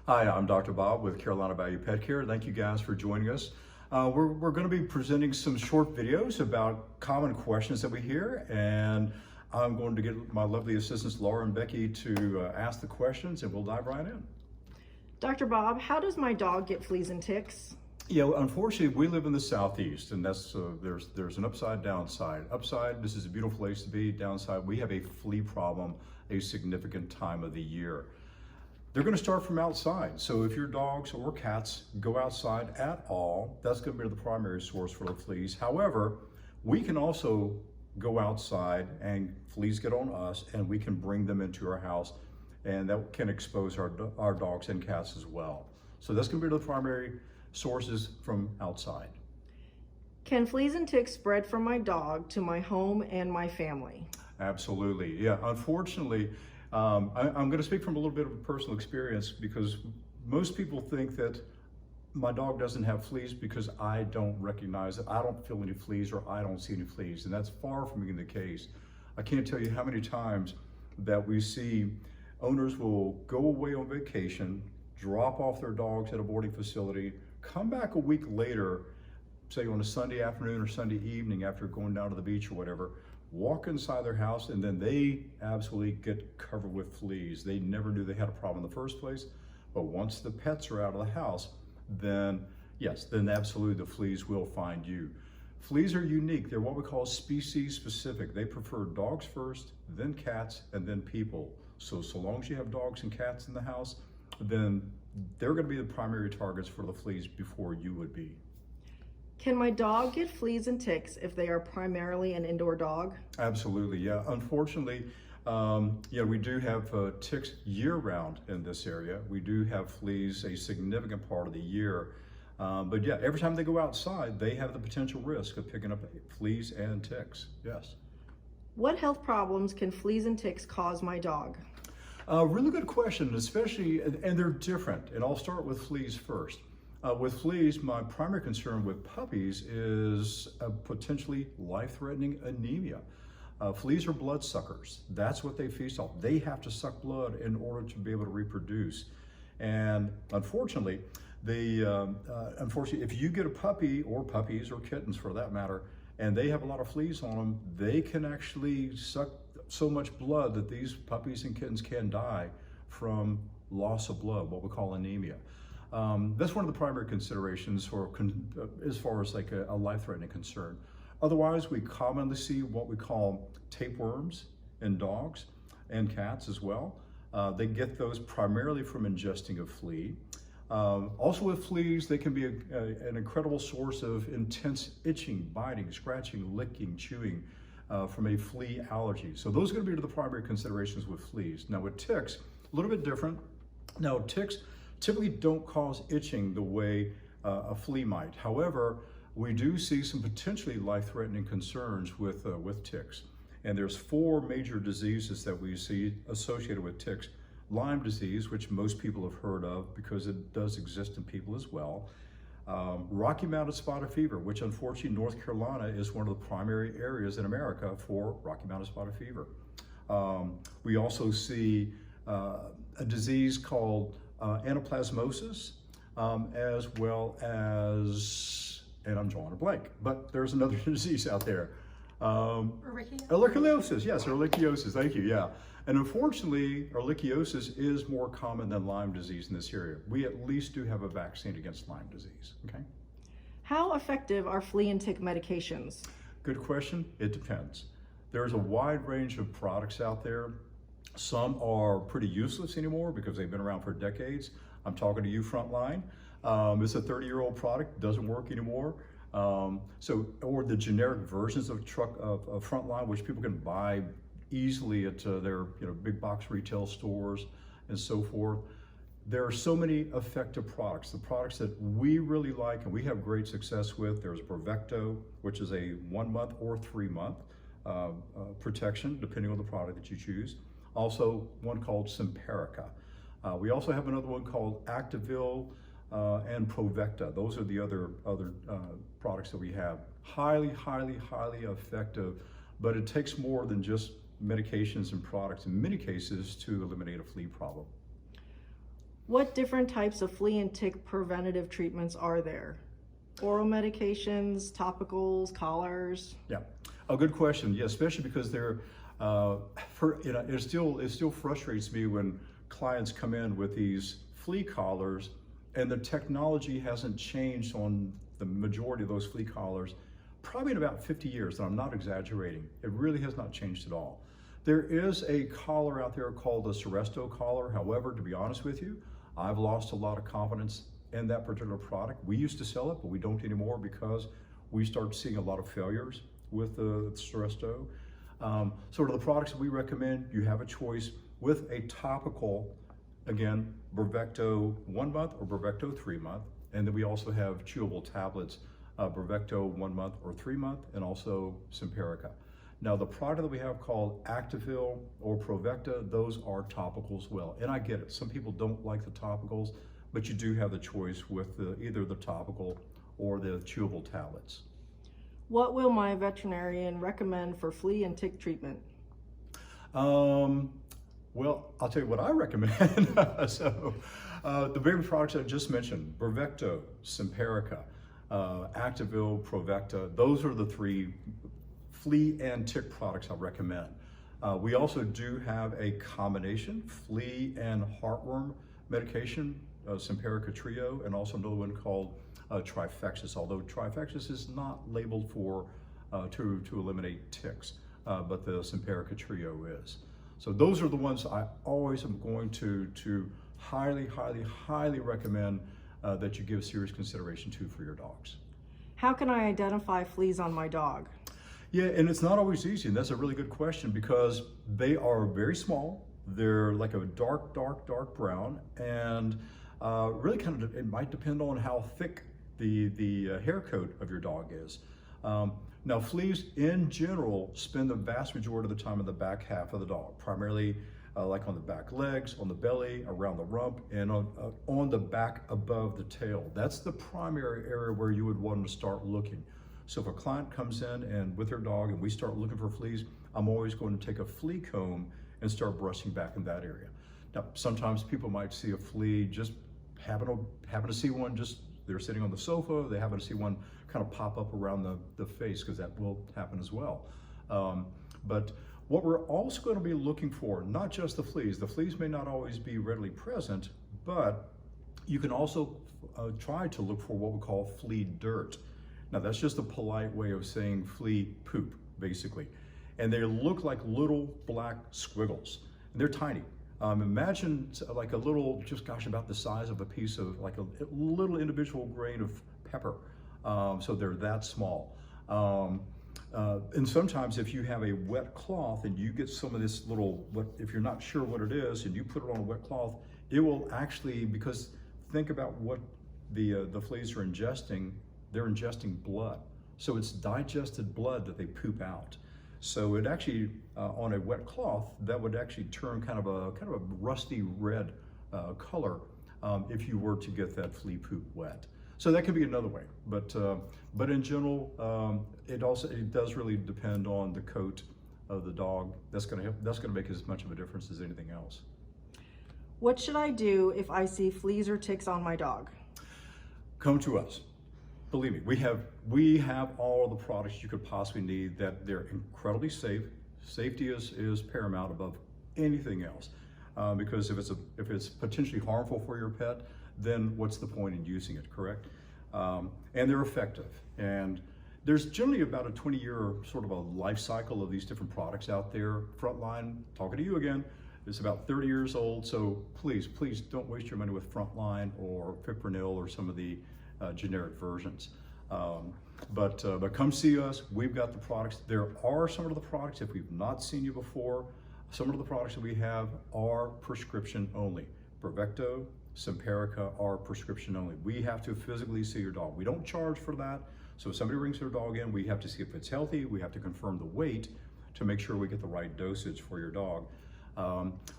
Hi, I'm Dr. Bob with Carolina Value Pet Care. Thank you guys for joining us. We're going to be presenting some short videos about common questions that we hear, and I'm going to get my lovely assistants Laura and Becky to ask the questions, and we'll dive right in. Dr. Bob, how does my dog get fleas and ticks? You know, unfortunately, we live in the Southeast, and that's there's an upside downside. Upside, this is a beautiful place to be. Downside, we have a flea problem a significant time of the year. They're going to start from outside. So if your dogs or cats go outside at all, that's going to be the primary source for the fleas. However, we can also go outside and fleas get on us, and we can bring them into our house, and that can expose our dogs and cats as well. So that's going to be the primary sources from outside. Can fleas and ticks spread from my dog to my home and my family? Absolutely. Yeah, unfortunately, I'm going to speak from a little bit of personal experience because most people think that my dog doesn't have fleas because I don't recognize it. I don't feel any fleas or I don't see any fleas, and that's far from being the case. I can't tell you how many times that we see owners will go away on vacation, drop off their dogs at a boarding facility, come back a week later, say on a Sunday afternoon or Sunday evening after going down to the beach or whatever, walk inside their house, and then they absolutely get covered with fleas. They never knew they had a problem in the first place, but once the pets are out of the house, then yes, then absolutely the fleas will find you. Fleas are unique. They're what we call species specific. They prefer dogs first, then cats, and then people. So long as you have dogs and cats in the house, then they're going to be the primary targets for the fleas before you would be. Can my dog get fleas and ticks if they are primarily an indoor dog? Absolutely, yeah. Unfortunately, we do have ticks year-round in this area. We do have fleas a significant part of the year. But yeah, every time they go outside, they have the potential risk of picking up fleas and ticks, yes. What health problems can fleas and ticks cause my dog? Really good question, especially, and they're different. And I'll start with fleas first. With fleas, my primary concern with puppies is potentially life-threatening anemia. Fleas are blood suckers. That's what they feast off. They have to suck blood in order to be able to reproduce. And unfortunately, if you get a puppy, or puppies or kittens for that matter, and they have a lot of fleas on them, they can actually suck so much blood that these puppies and kittens can die from loss of blood, what we call anemia. That's one of the primary considerations for as far as like a life-threatening concern. Otherwise, we commonly see what we call tapeworms in dogs and cats as well. They get those primarily from ingesting a flea. Also with fleas, they can be an incredible source of intense itching, biting, scratching, licking, chewing from a flea allergy. So those are going to be the primary considerations with fleas. Now with ticks, a little bit different. Now ticks typically don't cause itching the way a flea might. However, we do see some potentially life-threatening concerns with ticks. And there's 4 major diseases that we see associated with ticks. Lyme disease, which most people have heard of because it does exist in people as well. Rocky Mountain spotted fever, which unfortunately North Carolina is one of the primary areas in America for Rocky Mountain spotted fever. We also see a disease called anaplasmosis, as well as, and I'm drawing a blank, but there's another disease out there. Ehrlichiosis, yes, ehrlichiosis, thank you, yeah. And unfortunately, ehrlichiosis is more common than Lyme disease in this area. We at least do have a vaccine against Lyme disease, okay? How effective are flea and tick medications? Good question, it depends. There's a wide range of products out there. Some are pretty useless anymore because they've been around for decades. I'm talking to you, Frontline. It's a 30-year-old product, doesn't work anymore. Or the generic versions of Frontline, which people can buy easily at their big box retail stores and so forth. There are so many effective products. The products that we really like and we have great success with, there's Preventative, which is a 1-month or 3-month protection, depending on the product that you choose. Also, one called Simparica. We also have another one called Activil and Provecta. Those are the other products that we have. Highly, highly, highly effective, but it takes more than just medications and products in many cases to eliminate a flea problem. What different types of flea and tick preventative treatments are there? Oral medications, topicals, collars? Yeah, a good question. Yeah, especially because it still frustrates me when clients come in with these flea collars, and the technology hasn't changed on the majority of those flea collars, probably in about 50 years, and I'm not exaggerating. It really has not changed at all. There is a collar out there called the Seresto collar. However, to be honest with you, I've lost a lot of confidence in that particular product. We used to sell it, but we don't anymore because we start seeing a lot of failures with the Seresto. Sort of the products that we recommend, you have a choice with a topical, again, Brevecto 1 month or Brevecto 3 month. And then we also have chewable tablets, Brevecto 1 month or 3 month, and also Simparica. Now the product that we have called Activil or Provecta, those are topical as well. And I get it, some people don't like the topicals, but you do have the choice with either the topical or the chewable tablets. What will my veterinarian recommend for flea and tick treatment? Well, I'll tell you what I recommend. The very products I just mentioned, Brevecto, Simparica, Activil, Provecta, those are the 3 flea and tick products I recommend. We also do have a combination flea and heartworm medication, Simparica Trio, and also another one called Trifexis, although Trifexis is not labeled for to eliminate ticks, but the Simparica Trio is. So those are the ones I always am going to highly, highly, highly recommend that you give serious consideration to for your dogs. How can I identify fleas on my dog? Yeah, and it's not always easy, and that's a really good question because they are very small. They're like a dark, dark, dark brown, and really kind of, it might depend on how thick the hair coat of your dog is. Now, fleas in general spend the vast majority of the time in the back half of the dog, primarily like on the back legs, on the belly, around the rump, and on the back above the tail. That's the primary area where you would want to start looking. So if a client comes in and with their dog and we start looking for fleas, I'm always going to take a flea comb and start brushing back in that area. Now, sometimes people might see a flea, just happen to see one, just they're sitting on the sofa, they happen to see one kind of pop up around the face, because that will happen as well. But what we're also going to be looking for, not just the fleas may not always be readily present, but you can also try to look for what we call flea dirt. Now that's just a polite way of saying flea poop, basically. And they look like little black squiggles. And they're tiny. Imagine like a little, just gosh, about the size of a piece of, like a little individual grain of pepper. So they're that small. And sometimes if you have a wet cloth and you get some of this little, if you're not sure what it is and you put it on a wet cloth, it will actually, because think about what the fleas are ingesting, they're ingesting blood. So it's digested blood that they poop out. So it actually, on a wet cloth, that would actually turn kind of a rusty red color if you were to get that flea poop wet. So that could be another way, but in general, it does really depend on the coat of the dog. That's going to make as much of a difference as anything else. What should I do if I see fleas or ticks on my dog? Come to us. Believe me, we have all the products you could possibly need. That they're incredibly safe. Safety is paramount above anything else, because if it's potentially harmful for your pet, then what's the point in using it, correct? And they're effective. And there's generally about a 20-year sort of a life cycle of these different products out there. Frontline, talking to you again, is about 30 years old. So please don't waste your money with Frontline or Fipronil or some of the generic versions. But come see us. We've got the products. There are some of the products, if we've not seen you before, some of the products that we have are prescription only. Brevecto, Simparica are prescription only. We have to physically see your dog. We don't charge for that. So if somebody brings their dog in, we have to see if it's healthy. We have to confirm the weight to make sure we get the right dosage for your dog.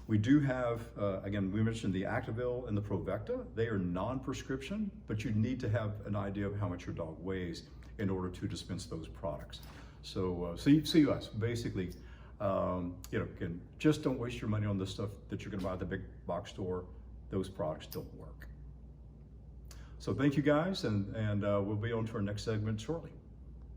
We do have, again, we mentioned the Activil and the Provecta. They are non-prescription, but you need to have an idea of how much your dog weighs in order to dispense those products. So see us, basically. Again, just don't waste your money on the stuff that you're going to buy at the big box store. those products don't work. So thank you guys, and we'll be on to our next segment shortly.